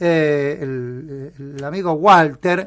El amigo Walter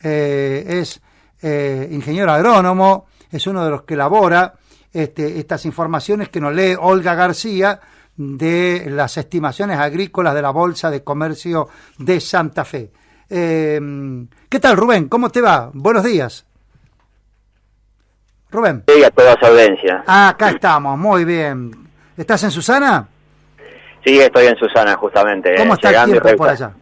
es ingeniero agrónomo, es uno de los que elabora estas informaciones que nos lee Olga García de las estimaciones agrícolas de la Bolsa de Comercio de Santa Fe. ¿Qué tal, Rubén? ¿Cómo te va? Buenos días. Rubén. Sí, a toda su audiencia. Acá estamos, muy bien. ¿Estás en Susana? Sí, estoy en Susana justamente. ¿Cómo está el tiempo por allá?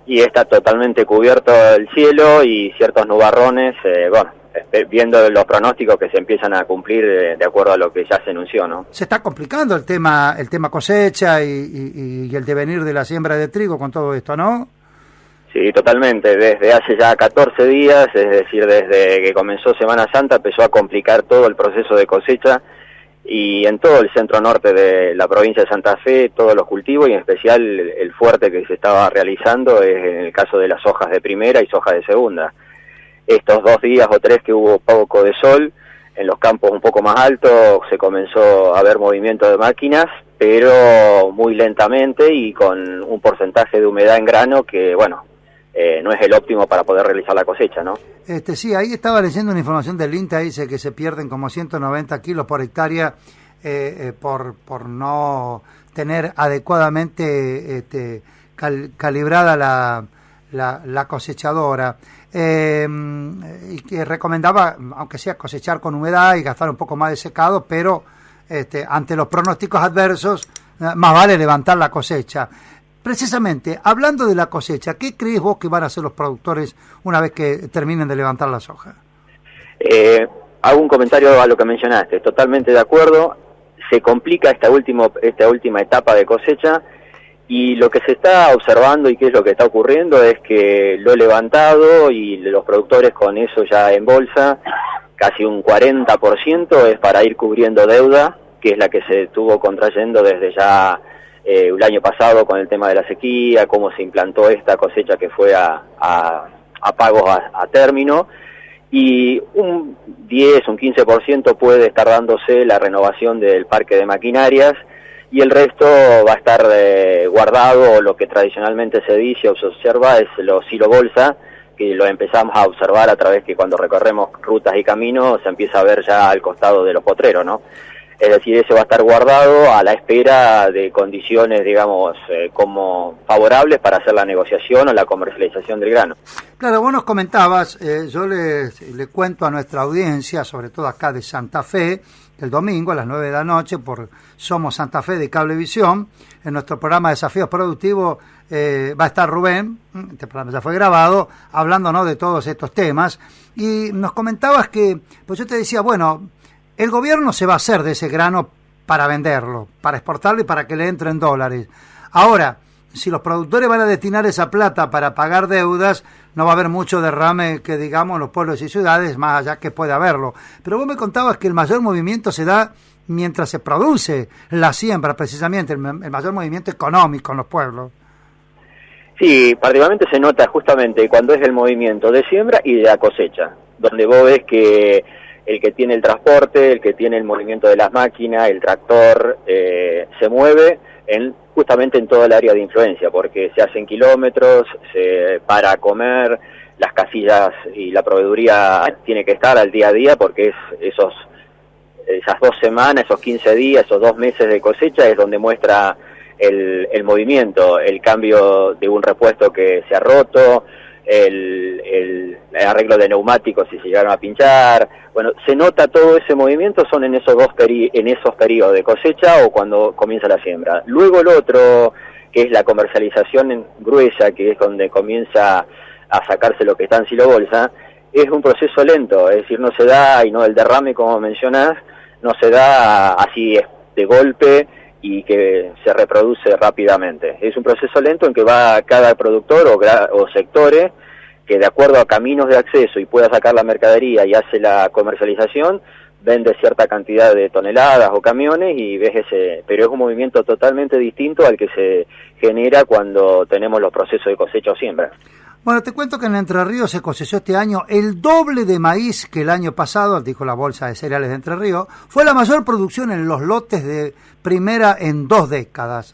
Y está totalmente cubierto el cielo y ciertos nubarrones, viendo los pronósticos que se empiezan a cumplir de acuerdo a lo que ya se anunció, ¿no? Se está complicando el tema cosecha y el devenir de la siembra de trigo con todo esto, ¿no? Sí, totalmente. Desde hace ya 14 días, es decir, desde que comenzó Semana Santa, empezó a complicar todo el proceso de cosecha y en todo el centro norte de la provincia de Santa Fe, todos los cultivos y en especial el fuerte que se estaba realizando es en el caso de las hojas de primera y soja de segunda. Estos 2 días o 3 que hubo poco de sol, en los campos un poco más altos se comenzó a ver movimiento de máquinas, pero muy lentamente y con un porcentaje de humedad en grano que, no es el óptimo para poder realizar la cosecha, ¿no? Sí, ahí estaba leyendo una información del INTA, dice que se pierden como 190 kilos por hectárea por no tener adecuadamente calibrada la cosechadora. Y que recomendaba, aunque sea cosechar con humedad y gastar un poco más de secado, pero ante los pronósticos adversos, más vale levantar la cosecha. Precisamente, hablando de la cosecha, ¿qué crees vos que van a hacer los productores una vez que terminen de levantar la soja? Hago un comentario a lo que mencionaste, totalmente de acuerdo. Se complica esta última etapa de cosecha y lo que se está observando y qué es lo que está ocurriendo es que lo levantado y los productores con eso ya en bolsa, casi un 40% es para ir cubriendo deuda, que es la que se estuvo contrayendo desde ya el año pasado con el tema de la sequía, cómo se implantó esta cosecha que fue a pagos a término, y un 10, un 15% puede estar dándose la renovación del parque de maquinarias, y el resto va a estar guardado, lo que tradicionalmente se dice o se observa es los silo bolsa, que lo empezamos a observar a través que cuando recorremos rutas y caminos se empieza a ver ya al costado de los potreros, ¿no? Es decir, ese va a estar guardado a la espera de condiciones, digamos, como favorables para hacer la negociación o la comercialización del grano. Claro, vos nos comentabas, yo le cuento a nuestra audiencia, sobre todo acá de Santa Fe, el domingo a las 9 de la noche por Somos Santa Fe de Cablevisión, en nuestro programa Desafíos Productivos va a estar Rubén, este programa ya fue grabado, hablando, ¿no?, de todos estos temas, y nos comentabas que, pues yo te decía, bueno, el gobierno se va a hacer de ese grano para venderlo, para exportarlo y para que le entren dólares. Ahora, si los productores van a destinar esa plata para pagar deudas, no va a haber mucho derrame que digamos en los pueblos y ciudades, más allá que puede haberlo. Pero vos me contabas que el mayor movimiento se da mientras se produce la siembra, precisamente, el mayor movimiento económico en los pueblos. Sí, particularmente se nota justamente cuando es el movimiento de siembra y de la cosecha, donde vos ves que el que tiene el transporte, el que tiene el movimiento de las máquinas, el tractor, se mueve justamente en todo el área de influencia, porque se hacen kilómetros, para comer, las casillas y la proveeduría tiene que estar al día a día, porque esas 2 semanas, esos 15 días, esos 2 meses de cosecha es donde muestra el movimiento, el cambio de un repuesto que se ha roto, el arreglo de neumáticos si se llegaron a pinchar. Bueno, se nota todo ese movimiento, son en esos periodos de cosecha o cuando comienza la siembra. Luego el otro, que es la comercialización gruesa, que es donde comienza a sacarse lo que está en silo bolsa, es un proceso lento, es decir, no se da, y no el derrame como mencionás, no se da así de golpe y que se reproduce rápidamente. Es un proceso lento en que va cada productor o sectores que de acuerdo a caminos de acceso y pueda sacar la mercadería y hace la comercialización, vende cierta cantidad de toneladas o camiones y ves pero es un movimiento totalmente distinto al que se genera cuando tenemos los procesos de cosecha o siembra. Bueno, te cuento que en Entre Ríos se cosechó este año el doble de maíz que el año pasado, dijo la Bolsa de Cereales de Entre Ríos. Fue la mayor producción en los lotes de primera en 2 décadas.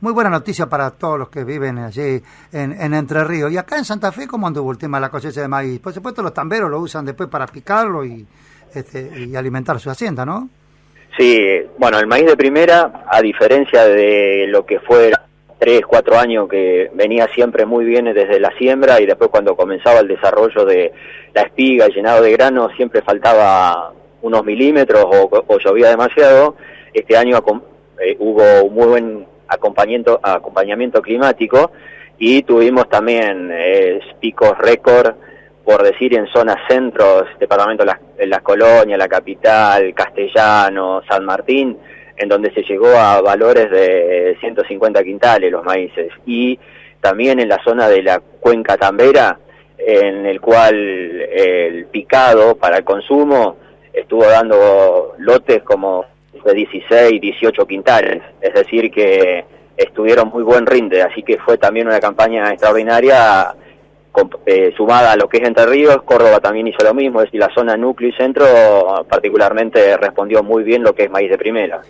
Muy buena noticia para todos los que viven allí en Entre Ríos. Y acá en Santa Fe, ¿cómo anduvo el tema de la cosecha de maíz? Por supuesto, los tamberos lo usan después para picarlo y alimentar su hacienda, ¿no? Sí, bueno, el maíz de primera, a diferencia de lo que fue 3, 4 años que venía siempre muy bien desde la siembra y después cuando comenzaba el desarrollo de la espiga llenado de grano siempre faltaba unos milímetros o llovía demasiado. Este año hubo un muy buen acompañamiento climático y tuvimos también picos récord, por decir, en zonas centros, departamento en Las Colonias, la capital, Castellano, San Martín, en donde se llegó a valores de 150 quintales los maíces, y también en la zona de la cuenca tambera, en el cual el picado para el consumo estuvo dando lotes como de 16, 18 quintales, es decir que estuvieron muy buen rinde, así que fue también una campaña extraordinaria, sumada a lo que es Entre Ríos. Córdoba también hizo lo mismo, es decir, la zona núcleo y centro particularmente respondió muy bien lo que es maíz de primera.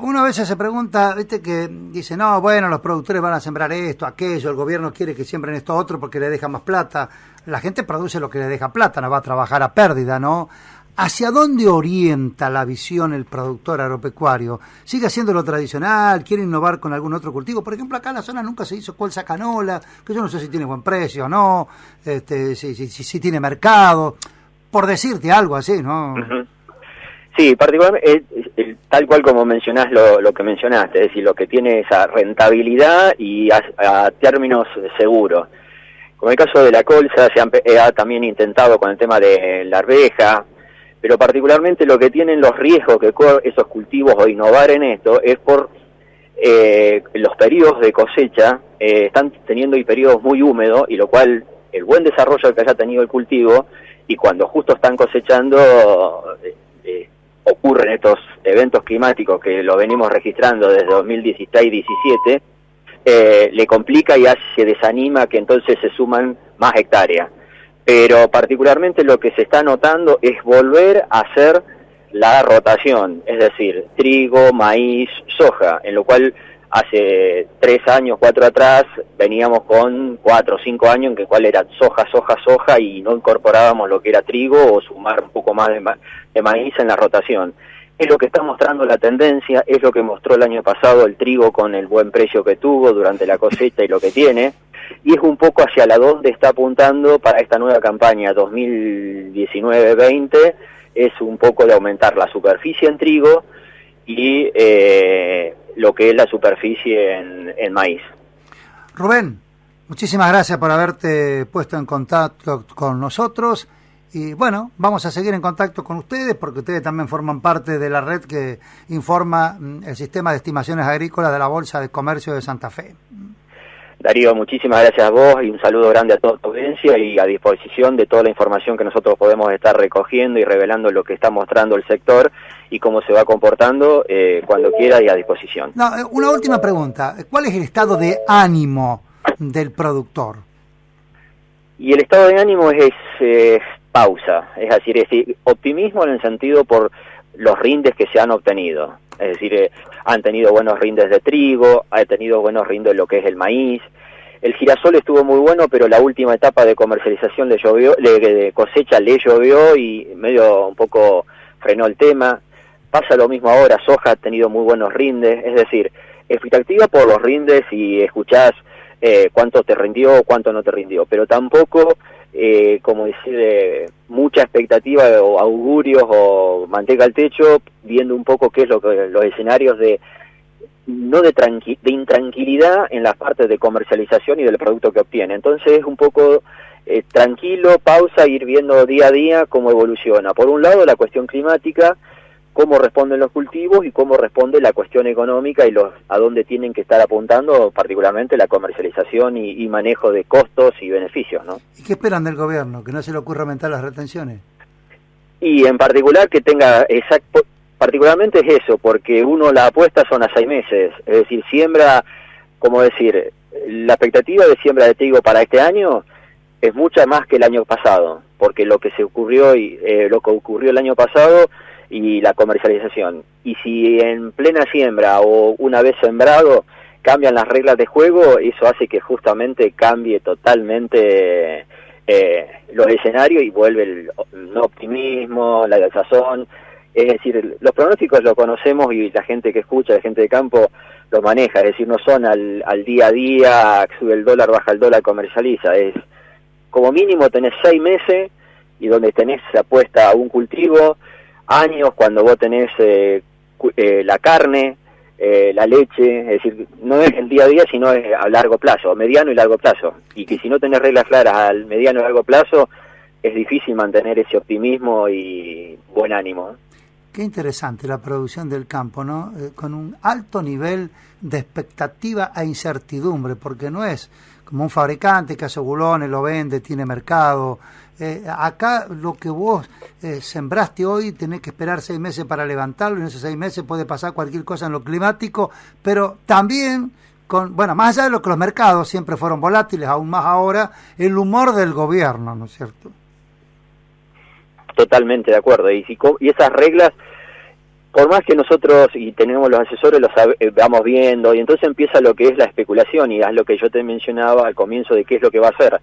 Uno a veces se pregunta, viste, que dice, no, bueno, los productores van a sembrar esto, aquello, el gobierno quiere que siembren esto otro porque le deja más plata. La gente produce lo que le deja plata, no va a trabajar a pérdida, ¿no? ¿Hacia dónde orienta la visión el productor agropecuario? ¿Sigue haciendo lo tradicional? ¿Quiere innovar con algún otro cultivo? Por ejemplo, acá en la zona nunca se hizo colza canola, que yo no sé si tiene buen precio o no, si tiene mercado, por decirte algo así, ¿no? Uh-huh. Sí, particularmente, tal cual como mencionás lo que mencionaste, es decir, lo que tiene esa rentabilidad y a términos seguros. Como el caso de la colza, se ha también intentado con el tema de la arveja, pero particularmente lo que tienen los riesgos que esos cultivos o innovar en esto es por los periodos de cosecha, están teniendo periodos muy húmedos, y lo cual el buen desarrollo que haya tenido el cultivo, y cuando justo están cosechando, ocurren estos eventos climáticos que lo venimos registrando desde 2016-17, le complica y se desanima que entonces se suman más hectáreas. Pero particularmente lo que se está notando es volver a hacer la rotación, es decir, trigo, maíz, soja, en lo cual hace 3 años, 4 atrás, veníamos con 4 o 5 años en que cual era soja, y no incorporábamos lo que era trigo o sumar un poco más de maíz en la rotación. Es lo que está mostrando la tendencia, es lo que mostró el año pasado el trigo con el buen precio que tuvo durante la cosecha y lo que tiene, y es un poco hacia la donde está apuntando para esta nueva campaña 2019-20, es un poco de aumentar la superficie en trigo y lo que es la superficie en maíz. Rubén, muchísimas gracias por haberte puesto en contacto con nosotros. Y bueno, vamos a seguir en contacto con ustedes porque ustedes también forman parte de la red que informa el sistema de estimaciones agrícolas de la Bolsa de Comercio de Santa Fe. Darío, muchísimas gracias a vos y un saludo grande a toda tu audiencia y a disposición de toda la información que nosotros podemos estar recogiendo y revelando lo que está mostrando el sector y cómo se va comportando cuando quiera y a disposición. No, una última pregunta. ¿Cuál es el estado de ánimo del productor? Y el estado de ánimo es pausa, es decir, optimismo en el sentido por los rindes que se han obtenido, es decir, han tenido buenos rindes de trigo, han tenido buenos rindes de lo que es el maíz, el girasol estuvo muy bueno, pero la última etapa de comercialización de cosecha le llovió y medio un poco frenó el tema. Pasa lo mismo ahora, soja ha tenido muy buenos rindes, es decir, expectativa por los rindes y escuchás cuánto te rindió, cuánto no te rindió, pero tampoco como decir, mucha expectativa o augurios o manteca al techo, viendo un poco qué es lo que los escenarios de intranquilidad en las partes de comercialización y del producto que obtiene. Entonces es un poco tranquilo, pausa, ir viendo día a día cómo evoluciona. Por un lado la cuestión climática, cómo responden los cultivos y cómo responde la cuestión económica y a dónde tienen que estar apuntando, particularmente la comercialización y manejo de costos y beneficios, ¿no? ¿Y qué esperan del gobierno? ¿Que no se le ocurra aumentar las retenciones? Y en particular que tenga particularmente es eso, porque la apuesta son a 6 meses, es decir, siembra, como decir, la expectativa de siembra de trigo para este año es mucha más que el año pasado, porque lo que ocurrió el año pasado y la comercialización. Y si en plena siembra o una vez sembrado cambian las reglas de juego, eso hace que justamente cambie totalmente los escenarios y vuelve el no optimismo, la desazón. Es decir, los pronósticos lo conocemos y la gente que escucha, la gente de campo, lo maneja. Es decir, no son al día a día, sube el dólar, baja el dólar, comercializa. Es como mínimo tenés 6 meses y donde tenés apuesta a un cultivo, años cuando vos tenés la carne, la leche. Es decir, no es el día a día, sino es a largo plazo, mediano y largo plazo. Y que si no tenés reglas claras al mediano y largo plazo, es difícil mantener ese optimismo y buen ánimo. Qué interesante la producción del campo, ¿no? Con un alto nivel de expectativa e incertidumbre, porque no es como un fabricante que hace bulones, lo vende, tiene mercado. Acá lo que vos sembraste hoy, tenés que esperar 6 meses para levantarlo, y en esos 6 meses puede pasar cualquier cosa en lo climático, pero también, más allá de lo que los mercados siempre fueron volátiles, aún más ahora, el humor del gobierno, ¿no es cierto? Totalmente de acuerdo, y esas reglas, por más que nosotros y tenemos los asesores, los vamos viendo, y entonces empieza lo que es la especulación, y es lo que yo te mencionaba al comienzo de qué es lo que va a hacer.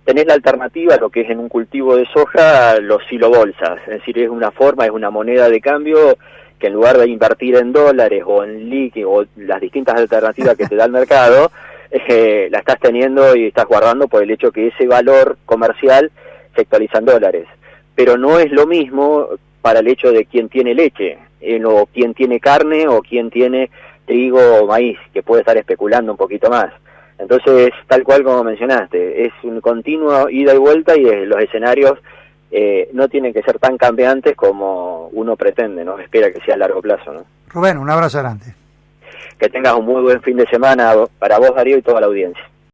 Tenés la alternativa, lo que es en un cultivo de soja, los silobolsas, es decir, es una forma, es una moneda de cambio que en lugar de invertir en dólares o en líquido o las distintas alternativas que te da el mercado, la estás teniendo y estás guardando por el hecho que ese valor comercial se actualiza en dólares. Pero no es lo mismo para el hecho de quién tiene leche, o quién tiene carne, o quién tiene trigo o maíz, que puede estar especulando un poquito más. Entonces, tal cual como mencionaste, es un continuo ida y vuelta, y los escenarios no tienen que ser tan cambiantes como uno pretende, ¿no? Espera que sea a largo plazo, ¿no? Rubén, un abrazo grande. Que tengas un muy buen fin de semana para vos, Darío, y toda la audiencia.